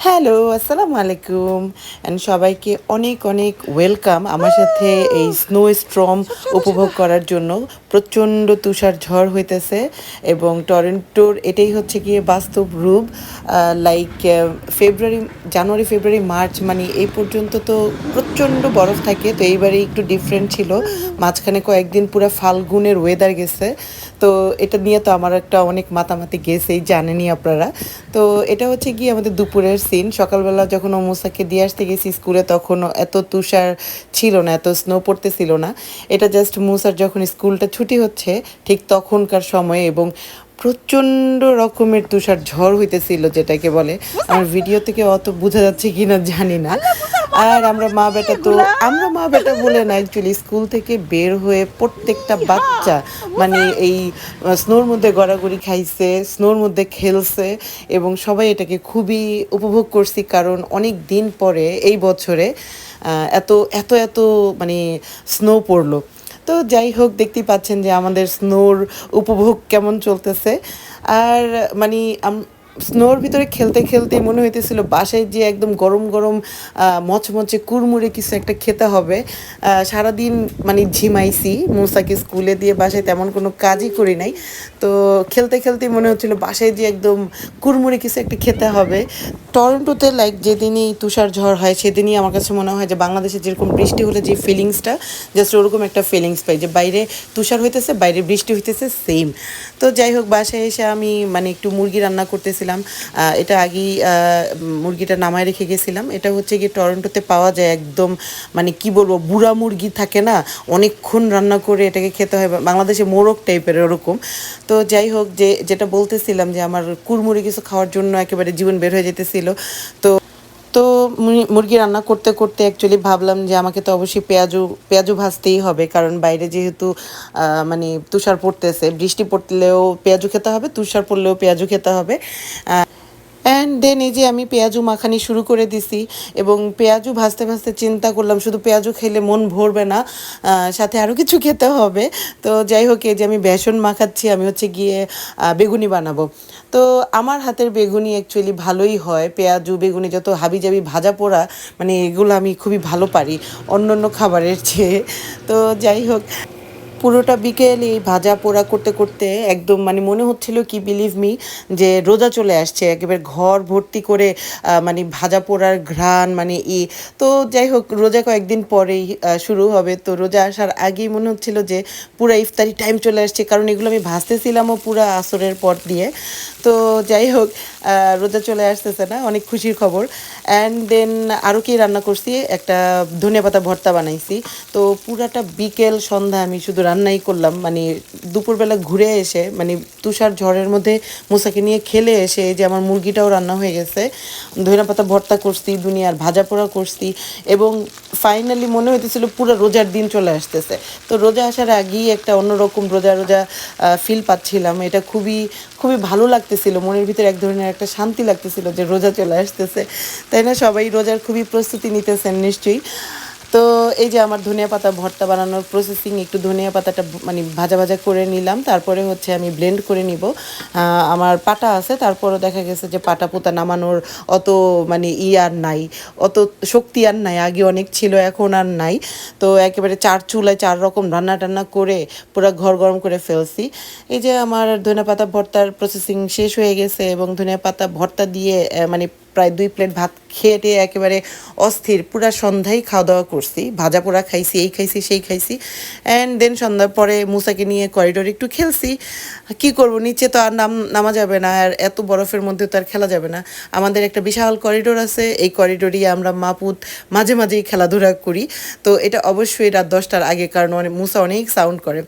Hello, আসসালামু আলাইকুম and সবাইকে অনেক অনেক ওয়েলকাম আমার সাথে এই স্নো স্টর্ম উপভোগ করার জন্য। প্রচণ্ড তুষার ঝড় হইতেছে এবং টরন্টোর এটাই হচ্ছে গিয়ে বাস্তব রূপ। লাইক ফেব্রুয়ারি, জানুয়ারি, ফেব্রুয়ারি, মার্চ মানে এই পর্যন্ত তো প্রচণ্ড বরফ থাকে, তো এইবারে একটু ডিফারেন্ট ছিল। মাঝখানে কয়েকদিন পুরো ফাল্গুনের ওয়েদার গেছে, তো এটা নিয়ে তো আমার একটা অনেক মাতামাতি গেছেই, জানেনই আপনারা। তো এটা হচ্ছে গিয়ে আমাদের দুপুরের সিন। সকালবেলা যখন মুসাকে দিয়ে আসতে গেছি স্কুলে, তখনও এত তুষার ছিল না, এত স্নো পড়তেছিল না। এটা জাস্ট মুসার যখন স্কুলটা ছুটি হচ্ছে ঠিক তখনকার সময়ে, এবং প্রচণ্ড রকমের তুষার ঝড় হইতেছিল যেটাকে বলে। আমার ভিডিও থেকে অত বোঝা যাচ্ছে কিনা জানি না। আর আমরা মা বেটা বলে না, অ্যাকচুয়ালি স্কুল থেকে বের হয়ে প্রত্যেকটা বাচ্চা মানে এই স্নোর মধ্যে গড়াগড়ি খাইছে, স্নোর মধ্যে খেলছে, এবং সবাই এটাকে খুবই উপভোগ করছি, কারণ অনেক দিন পরে এই বছরে এত এত এত মানে স্নো পড়লো। তো যাই হোক, দেখতেই পাচ্ছেন যে আমাদের স্নোর উপভোগ কেমন চলতেছে। আর মানে স্নোর ভিতরে খেলতে খেলতে মনে হইতেছিল বাসায় যে একদম গরম গরম মচমচে কুড়মুড়ে কিছু একটা খেতে হবে। সারাদিন মানে ঝিমাইছি, মুসাকে স্কুলে দিয়ে বাসায় তেমন কোনো কাজই করি নাই। তো খেলতে খেলতে মনে হচ্ছিল বাসায় যে একদম কুড়মুড়ে কিছু একটা খেতে হবে। টরন্টোতে লাইক যেদিনই তুষার ঝড় হয় সেদিনই আমার কাছে মনে হয় যে বাংলাদেশে যেরকম বৃষ্টি হলে যে ফিলিংসটা, জাস্ট ওরকম একটা ফিলিংস পাই, যে বাইরে তুষার হইতেছে, বাইরে বৃষ্টি হইতেছে, সেম। তো যাই হোক, বাসায় এসে আমি মানে একটু মুরগি রান্না করতেছিলাম। এটা আগেই মুরগিটা নামায় রেখে গেছিলাম। এটা হচ্ছে গিয়ে টরন্টোতে পাওয়া যায় একদম, মানে কি বলবো, বুড়া মুরগি থাকে না, অনেকক্ষণ রান্না করে এটাকে খেতে হয়, বাংলাদেশে মোরগ টাইপের ওরকম। তো যাই হোক, যেটা বলতেছিলাম যে আমার কুড়মুড়ি কিছু খাওয়ার জন্য একেবারে জীবন বের হয়ে যেতেছিল। তো তো মুরগি রান্না করতে করতে অ্যাকচুয়ালি ভাবলাম যে আমাকে তো অবশ্যই পেঁয়াজু ভাজতেই হবে, কারণ বাইরে যেহেতু মানে তুষার পড়তেছে, বৃষ্টি পড়লেও পেঁয়াজু খেতে হবে, তুষার পড়লেও পেঁয়াজু খেতে হবে। অ্যান্ড দেন এই যে আমি পেঁয়াজু মাখানি শুরু করে দিছি, এবং পেঁয়াজু ভাজতে ভাজতে চিন্তা করলাম শুধু পেঁয়াজু খেলে মন ভরবে না, সাথে আরও কিছু খেতে হবে। তো যাই হোক, এই যে আমি বেসন মাখাচ্ছি, আমি হচ্ছে গিয়ে বেগুনি বানাবো। তো আমার হাতের বেগুনি অ্যাকচুয়ালি ভালোই হয়, পেঁয়াজু বেগুনি যত হাবিজাবি ভাজা পোড়া মানে এগুলো আমি খুবই ভালো পারি অন্য অন্য খাবারের চেয়ে। তো যাই হোক, পুরোটা বিকেল এই ভাজা পোড়া করতে করতে একদম মানে মনে হচ্ছিল কি, বিলিভ মি, যে রোজা চলে আসছে, একেবারে ঘর ভর্তি করে মানে ভাজা পোড়ার ঘ্রাণ মানে তো যাই হোক, রোজা কয়েকদিন পরেই শুরু হবে, তো রোজা আসার আগেই মনে হচ্ছিল যে পুরা ইফতারি টাইম চলে আসছে, কারণ এগুলো আমি ভাজতেছিলামও পুরা আসরের পর দিয়ে। তো যাই হোক, রোজা চলে আসতেছে না, অনেক খুশির খবর। অ্যান্ড দেন আরও কি রান্না করছি, একটা ধনেপাতা ভর্তা বানাইছি। তো পুরাটা বিকেল সন্ধ্যা আমি শুধু রান্নাই করলাম, মানে দুপুরবেলা ঘুরে এসে মানে তুষার ঝড়ের মধ্যে মুসাকে নিয়ে খেলে এসে যে আমার মুরগিটাও রান্না হয়ে গেছে, ধনেপাতা ভর্তা করছি, দুনিয়ার ভাজা পোড়া করছি, এবং ফাইনালি মনে হইতেছিল পুরো রোজার দিন চলে আসতেছে। তো রোজা আসার আগেই একটা অন্যরকম রোজা রোজা ফিল পাচ্ছিলাম, এটা খুবই খুবই ভালো লাগতেছিল, মনের ভিতরে এক ধরনের একটা শান্তি লাগতেছিল যে রোজা চলে আসতেছে, তাই না? সবাই রোজার খুবই প্রস্তুতি নিতেছেন নিশ্চয়ই। তো এই যে আমার ধনিয়া পাতা ভর্তা বানানোর প্রসেসিং, একটু ধনিয়া পাতাটা মানে ভাজা ভাজা করে নিলাম, তারপরে হচ্ছে আমি ব্লেন্ড করে নিব। আমার পাটা আছে, তারপরও দেখা গেছে যে পাটা পোতা নামানোর অত মানে আর নাই, অত শক্তি আর নাই, আগে অনেক ছিল এখন আর নাই। তো একেবারে চার চুলায় চার রকম রান্না টান্না করে পুরো ঘর গরম করে ফেলছি। এই যে আমার ধনিয়া পাতা ভর্তার প্রসেসিং শেষ হয়ে গেছে, এবং ধনিয়া পাতা ভর্তা দিয়ে মানে প্রায় 2 প্লেট ভাত খেয়ে একেবারে অস্থির, পুরা সন্ধ্যায় খাওয়া দাওয়া করছি, ভাজা পোড়া খাইছি, এই খাইছি সেই খাইছি। অ্যান্ড দেন সন্ধ্যার পরে মুসাকে নিয়ে করিডোরে একটু খেলছি। কি করব, নিচে তো আর নামা যাবে না, আর এত বরফের মধ্যে তো আর খেলা যাবে না। আমাদের একটা বিশাল করিডোর আছে, এই করিডোরই আমরা মাপুত মাঝে মাঝেই খেলাধুলা করি। তো এটা অবশ্যই রাত 10টার আগে, কারণ মুসা অনেক সাউন্ড করে।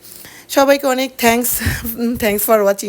সবাইকে অনেক থ্যাঙ্কস ফর ওয়াচিং।